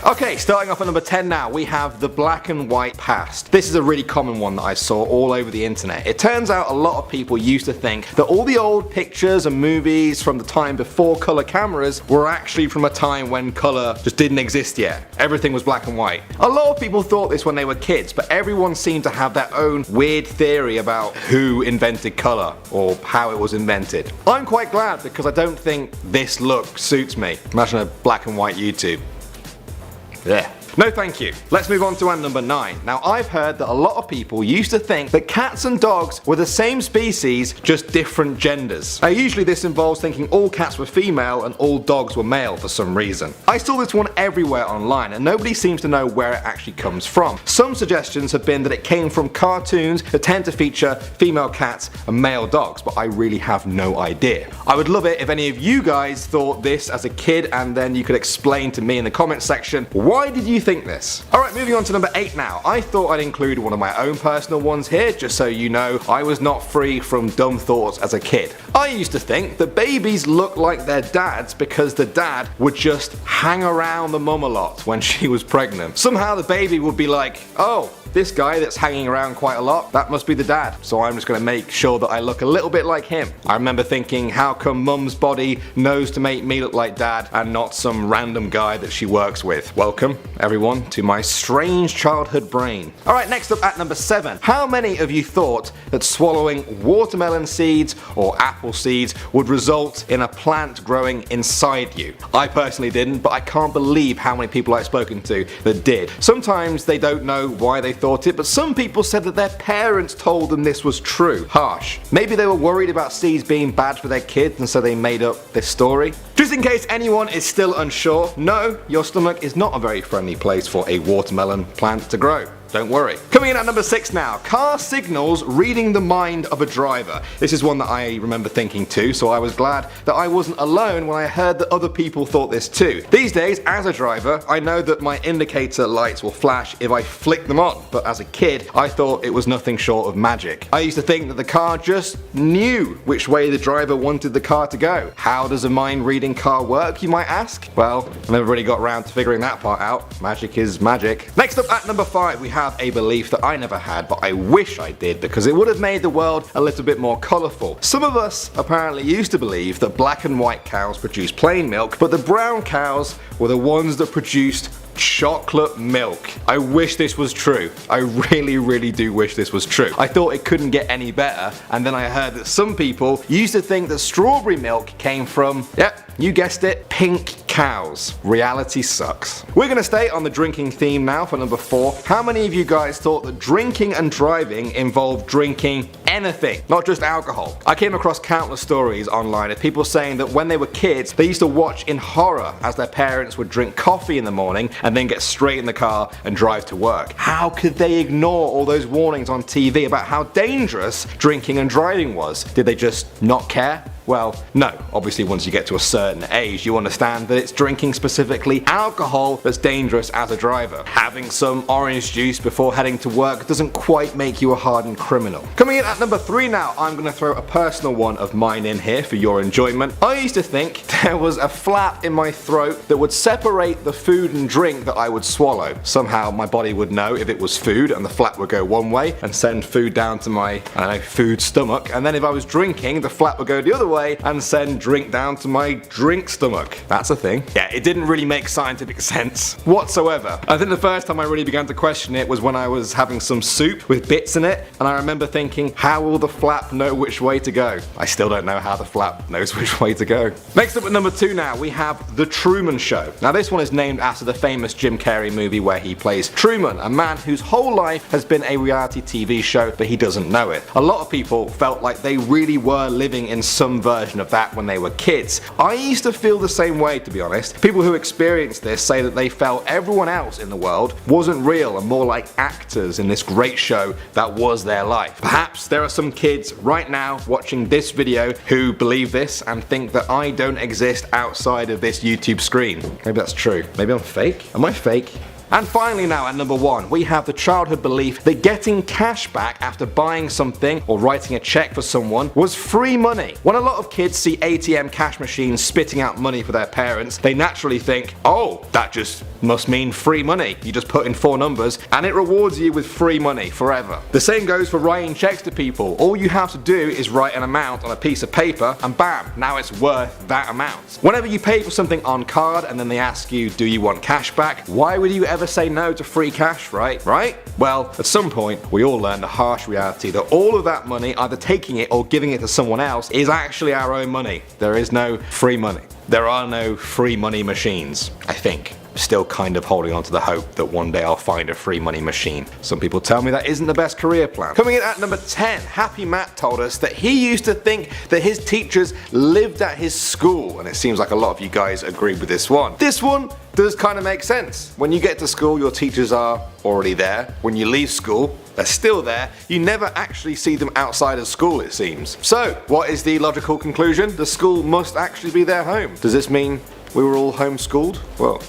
Okay, starting off at number 10 now, we have the black and white past. This is a really common one that I saw all over the internet. It turns out a lot of people used to think that all the old pictures and movies from the time before color cameras were actually from a time when color just didn't exist yet. Everything was black and white. A lot of people thought this when they were kids, but everyone seemed to have their own weird theory about who invented color or how it was invented. I'm quite glad because I don't think this look suits me. Imagine a black and white YouTube. Yeah. No thank you. Let's move on to our number 9. Now I've heard that a lot of people used to think that cats and dogs were the same species, just different genders. Now usually this involves thinking all cats were female and all dogs were male for some reason. I saw this one everywhere online and nobody seems to know where it actually comes from. Some suggestions have been that it came from cartoons that tend to feature female cats and male dogs, but I really have no idea. I would love it if any of you guys thought this as a kid and then you could explain to me in the comments section, why did you think this? Alright, moving on to number 8 now. I thought I'd include one of my own personal ones here, just so you know I was not free from dumb thoughts as a kid. I used to think that babies look like their dads because the dad would just hang around the mum a lot when she was pregnant. Somehow the baby would be like, oh, this guy that's hanging around quite a lot, that must be the dad, so I'm just going to make sure that I look a little bit like him. I remember thinking, how come mum's body knows to make me look like dad and not some random guy that she works with? Welcome, everyone, to my strange childhood brain. Alright, next up at number 7. How many of you thought that swallowing watermelon seeds or apple seeds would result in a plant growing inside you? I personally didn't, but I can't believe how many people I've spoken to that did. Sometimes they don't know why they thought it, but some people said that their parents told them this was true. Harsh. Maybe they were worried about seeds being bad for their kids and so they made up this story. Just in case anyone is still unsure, no, your stomach is not a very friendly place for a watermelon plant to grow. Don't worry. Coming in at number 6 now, car signals reading the mind of a driver. This is one that I remember thinking too, so I was glad that I wasn't alone when I heard that other people thought this too. These days, as a driver, I know that my indicator lights will flash if I flick them on, but as a kid, I thought it was nothing short of magic. I used to think that the car just knew which way the driver wanted the car to go. How does a mind-reading car work, you might ask? Well, I never really got around to figuring that part out. Magic is magic. Next up at number 5, we have a belief that I never had, but I wish I did because it would have made the world a little bit more colourful. Some of us apparently used to believe that black and white cows produce plain milk, but the brown cows were the ones that produced chocolate milk. I wish this was true. I really do wish this was true. I thought it couldn't get any better, and then I heard that some people used to think that strawberry milk came from, yep, you guessed it, pink cows. Reality sucks. We're gonna stay on the drinking theme now for number 4. How many of you guys thought that drinking and driving involved drinking anything, not just alcohol? I came across countless stories online of people saying that when they were kids, they used to watch in horror as their parents would drink coffee in the morning and then get straight in the car and drive to work. How could they ignore all those warnings on TV about how dangerous drinking and driving was? Did they just not care? Well, no. Obviously once you get to a certain age you understand that it's drinking, specifically alcohol, that's dangerous as a driver. Having some orange juice before heading to work doesn't quite make you a hardened criminal. Coming in at number 3 now, I'm gonna throw a personal one of mine in here for your enjoyment. I used to think there was a flap in my throat that would separate the food and drink that I would swallow. Somehow my body would know if it was food and the flap would go one way and send food down to my, I don't know, food stomach, and then if I was drinking the flap would go the other way and send drink down to my drink stomach. That's a thing. Yeah, it didn't really make scientific sense whatsoever. I think the first time I really began to question it was when I was having some soup with bits in it, and I remember thinking, how will the flap know which way to go? I still don't know how the flap knows which way to go. Next up at number 2 now, we have The Truman Show. Now this one is named after the famous Jim Carrey movie where he plays Truman, a man whose whole life has been a reality TV show, but he doesn't know it. A lot of people felt like they really were living in some version of that when they were kids. I used to feel the same way, to be honest. People who experienced this say that they felt everyone else in the world wasn't real and more like actors in this great show that was their life. Perhaps there are some kids right now watching this video who believe this and think that I don't exist outside of this YouTube screen. Maybe that's true. Maybe I'm fake. Am I fake? And finally now at number 1, we have the childhood belief that getting cash back after buying something or writing a check for someone was free money. When a lot of kids see ATM cash machines spitting out money for their parents, they naturally think, oh, that just must mean free money. You just put in 4 numbers and it rewards you with free money forever. The same goes for writing checks to people. All you have to do is write an amount on a piece of paper and bam, now it's worth that amount. Whenever you pay for something on card and then they ask you, do you want cash back? Why would you ever say no to free cash, right? Well, at some point, we all learn the harsh reality that all of that money, either taking it or giving it to someone else, is actually our own money. There is no free money. There are no free money machines, I think. Still kind of holding on to the hope that one day I'll find a free money machine. Some people tell me that isn't the best career plan. Coming in at number 10, Happy Matt told us that he used to think that his teachers lived at his school, and it seems like a lot of you guys agree with this one. This one does kind of make sense. When you get to school, your teachers are already there. When you leave school, they're still there. You never actually see them outside of school, it seems. So, what is the logical conclusion? The school must actually be their home. Does this mean we were all homeschooled? Well,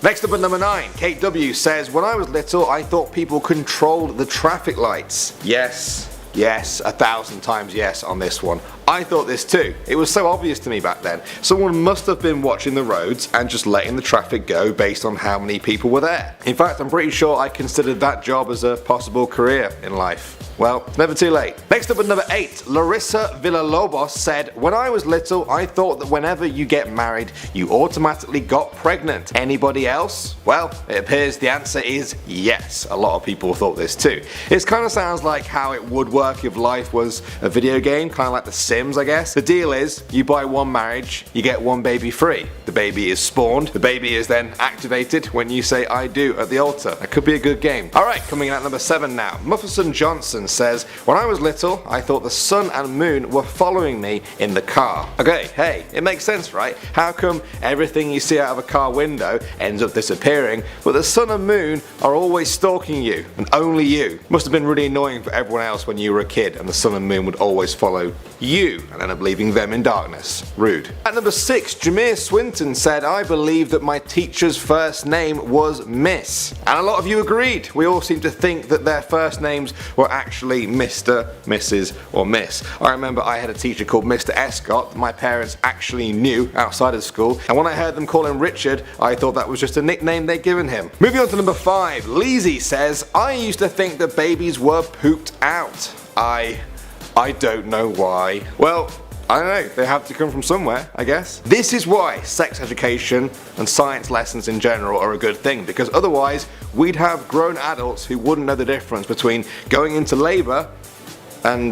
next up at number 9, Kate W says, when I was little I thought people controlled the traffic lights. Yes, 1,000 times yes on this one. I thought this too. It was so obvious to me back then. Someone must have been watching the roads and just letting the traffic go based on how many people were there. In fact, I'm pretty sure I considered that job as a possible career in life. Well, it's never too late. Next up at number 8, Larissa Villalobos said, when I was little I thought that whenever you get married you automatically got pregnant. Anybody else? Well, it appears the answer is yes. A lot of people thought this too. It kind of sounds like how it would work if life was a video game, kind of like The Sims, I guess. The deal is, you buy one marriage, you get one baby free. The baby is spawned, the baby is then activated when you say I do at the altar. That could be a good game. Alright, coming in at number 7 now. Mufferson Johnson says, when I was little I thought the sun and moon were following me in the car. Okay, hey, it makes sense, right? How come everything you see out of a car window ends up disappearing, but the sun and moon are always stalking you, and only you? Must have been really annoying for everyone else when you were a kid and the sun and moon would always follow you and end up leaving them in darkness. Rude. At number 6, Jameer Swinton said, I believe that my teacher's first name was Miss. And a lot of you agreed. We all seem to think that their first names were actually Mr., Mrs. or Miss. I remember I had a teacher called Mr. Escott that my parents actually knew outside of school, and when I heard them call him Richard, I thought that was just a nickname they'd given him. Moving on to number 5, Leezy says, I used to think that babies were pooped out. I don't know why. Well, I don't know, they have to come from somewhere, I guess. This is why sex education and science lessons in general are a good thing, because otherwise we'd have grown adults who wouldn't know the difference between going into labour and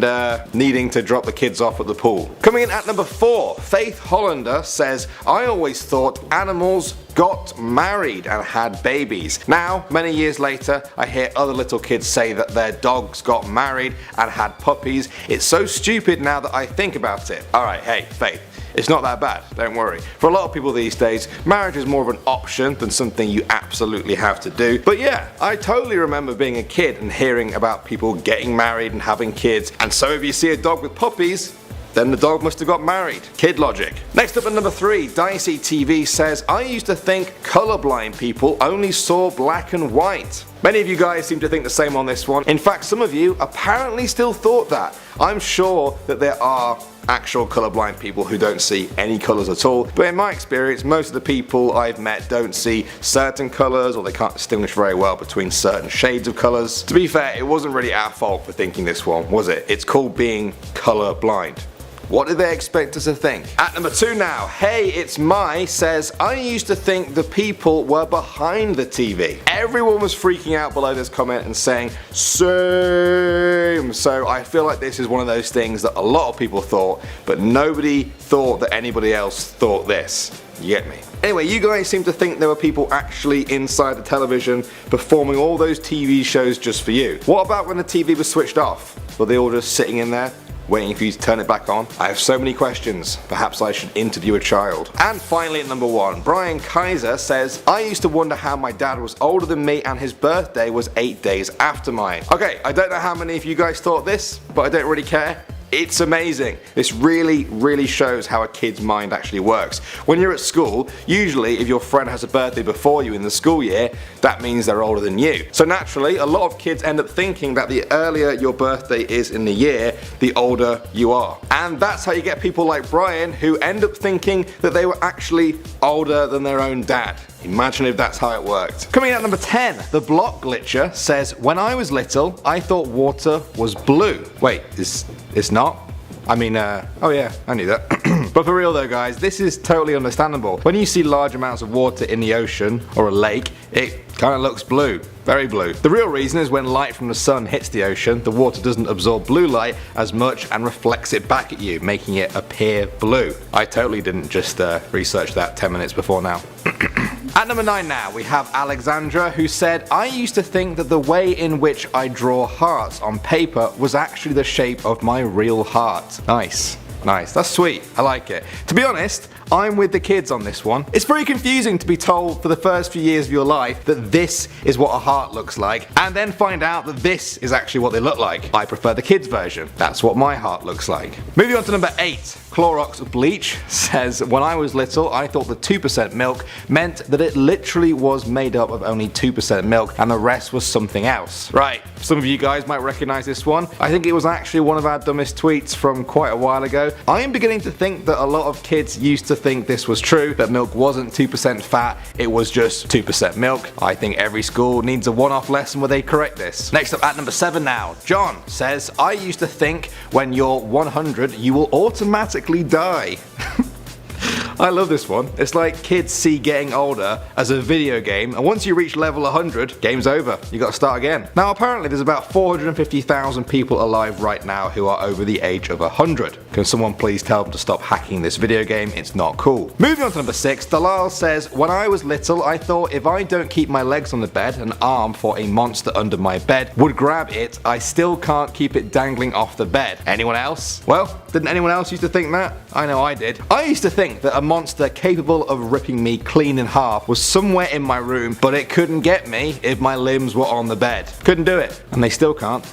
needing to drop the kids off at the pool. Coming in at number 4, Faith Hollander says, I always thought animals got married and had babies. Now, many years later, I hear other little kids say that their dogs got married and had puppies. It's so stupid now that I think about it. Alright, hey, Faith. It's not that bad, don't worry. For a lot of people these days, marriage is more of an option than something you absolutely have to do. But yeah, I totally remember being a kid and hearing about people getting married and having kids, and so if you see a dog with puppies, then the dog must have got married. Kid logic. Next up at number 3, Dicey TV says, I used to think colorblind people only saw black and white. Many of you guys seem to think the same on this one. In fact, some of you apparently still thought that. I'm sure that there are actual colorblind people who don't see any colors at all, but in my experience most of the people I've met don't see certain colors, or they can't distinguish very well between certain shades of colors. To be fair, it wasn't really our fault for thinking this one, was it? It's called being colorblind. What did they expect us to think? At number 2 now, Hey It's My says, I used to think the people were behind the TV. Everyone was freaking out below this comment and saying, same. So I feel like this is one of those things that a lot of people thought, but nobody thought that anybody else thought this. You get me? Anyway, you guys seem to think there were people actually inside the television performing all those TV shows just for you. What about when the TV was switched off? Were they all just sitting in there, waiting for you to turn it back on? I have so many questions. Perhaps I should interview a child. And finally at number 1, Brian Kaiser says, I used to wonder how my dad was older than me and his birthday was 8 days after mine. Okay, I don't know how many of you guys thought this, but I don't really care. It's amazing. This really shows how a kid's mind actually works. When you're at school, usually if your friend has a birthday before you in the school year, that means they're older than you. So naturally, a lot of kids end up thinking that the earlier your birthday is in the year, the older you are. And that's how you get people like Brian who end up thinking that they were actually older than their own dad. Imagine if that's how it worked. Coming in at number 10, the block glitcher says, when I was little, I thought water was blue. Wait, it's not? I mean, oh yeah, I knew that. But for real though guys, this is totally understandable. When you see large amounts of water in the ocean or a lake, it kind of looks blue. Very blue. The real reason is when light from the sun hits the ocean, the water doesn't absorb blue light as much and reflects it back at you, making it appear blue. I totally didn't just research that 10 minutes before now. At number 9 now, we have Alexandra, who said, I used to think that the way in which I draw hearts on paper was actually the shape of my real heart. Nice. Nice, that's sweet, I like it. To be honest, I'm with the kids on this one. It's very confusing to be told for the first few years of your life that this is what a heart looks like, and then find out that this is actually what they look like. I prefer the kids version. That's what my heart looks like. Moving on to number 8. Clorox Bleach says, when I was little, I thought the 2% milk meant that it literally was made up of only 2% milk and the rest was something else. Right, some of you guys might recognize this one. I think it was actually one of our dumbest tweets from quite a while ago. I am beginning to think that a lot of kids used to think this was true, that milk wasn't 2% fat, it was just 2% milk. I think every school needs a one-off lesson where they correct this. Next up at number 7 now, John says, I used to think when you're 100 you will automatically die. I love this one. It's like kids see getting older as a video game, and once you reach level 100, game's over. You gotta start again. Now apparently there's about 450,000 people alive right now who are over the age of 100. Can someone please tell them to stop hacking this video game? It's not cool. Moving on to number 6, Dalal says, when I was little I thought if I don't keep my legs on the bed, an arm for a monster under my bed would grab it. I still can't keep it dangling off the bed. Anyone else? Well, didn't anyone else used to think that? I know I did. I used to think that a monster capable of ripping me clean in half was somewhere in my room, but it couldn't get me if my limbs were on the bed. Couldn't do it, and they still can't.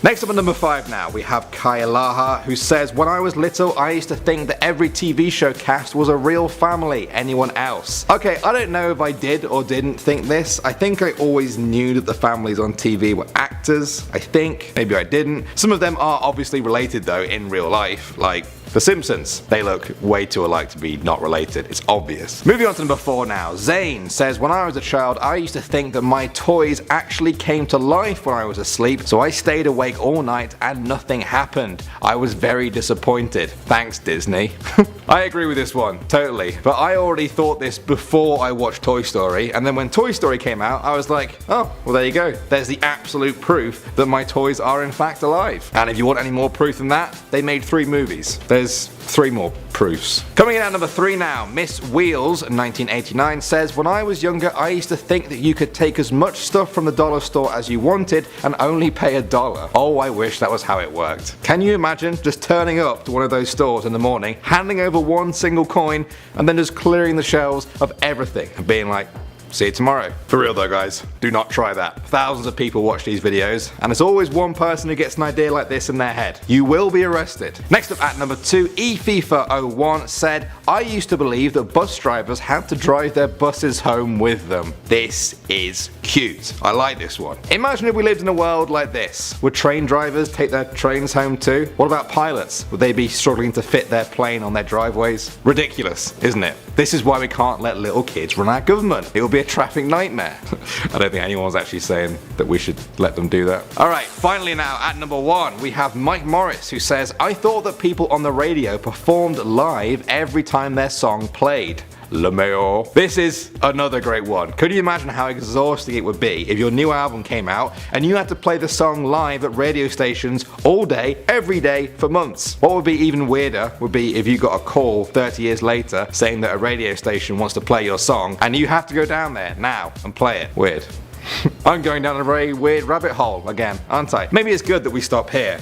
Next up at number 5 now, we have Kailaha, who says, when I was little I used to think that every TV show cast was a real family. Anyone else? Okay, I don't know if I did or didn't think this. I think I always knew that the families on TV were actors, I think. Maybe I didn't. Some of them are obviously related though in real life, like The Simpsons. They look way too alike to be not related, it's obvious. Moving on to number 4 now, Zane says, when I was a child I used to think that my toys actually came to life when I was asleep, so I stayed awake all night and nothing happened. I was very disappointed. Thanks Disney. I agree with this one, totally. But I already thought this before I watched Toy Story, and then when Toy Story came out I was like, oh, well there you go. There's the absolute proof that my toys are in fact alive. And if you want any more proof than that, they made 3 movies. There's 3 more proofs. Coming in at number 3 now, Miss Wheels 1989 says, when I was younger I used to think that you could take as much stuff from the dollar store as you wanted and only pay $1. Oh, I wish that was how it worked. Can you imagine just turning up to one of those stores in the morning, handing over one single coin and then just clearing the shelves of everything and being like, see you tomorrow. For real though guys, do not try that. Thousands of people watch these videos and there's always one person who gets an idea like this in their head. You will be arrested. Next up at number 2, eFIFA01 said, I used to believe that bus drivers had to drive their buses home with them. This is cute. I like this one. Imagine if we lived in a world like this. Would train drivers take their trains home too? What about pilots? Would they be struggling to fit their plane on their driveways? Ridiculous, isn't it? This is why we can't let little kids run our government. It will be a traffic nightmare. I don't think anyone's actually saying that we should let them do that. Alright, finally now at number 1 we have Mike Morris, who says, I thought that people on the radio performed live every time their song played. LeMayo. This is another great one. Could you imagine how exhausting it would be if your new album came out and you had to play the song live at radio stations all day, every day for months? What would be even weirder would be if you got a call 30 years later saying that a radio station wants to play your song and you have to go down there now and play it. Weird. I'm going down a very weird rabbit hole again, aren't I? Maybe it's good that we stop here.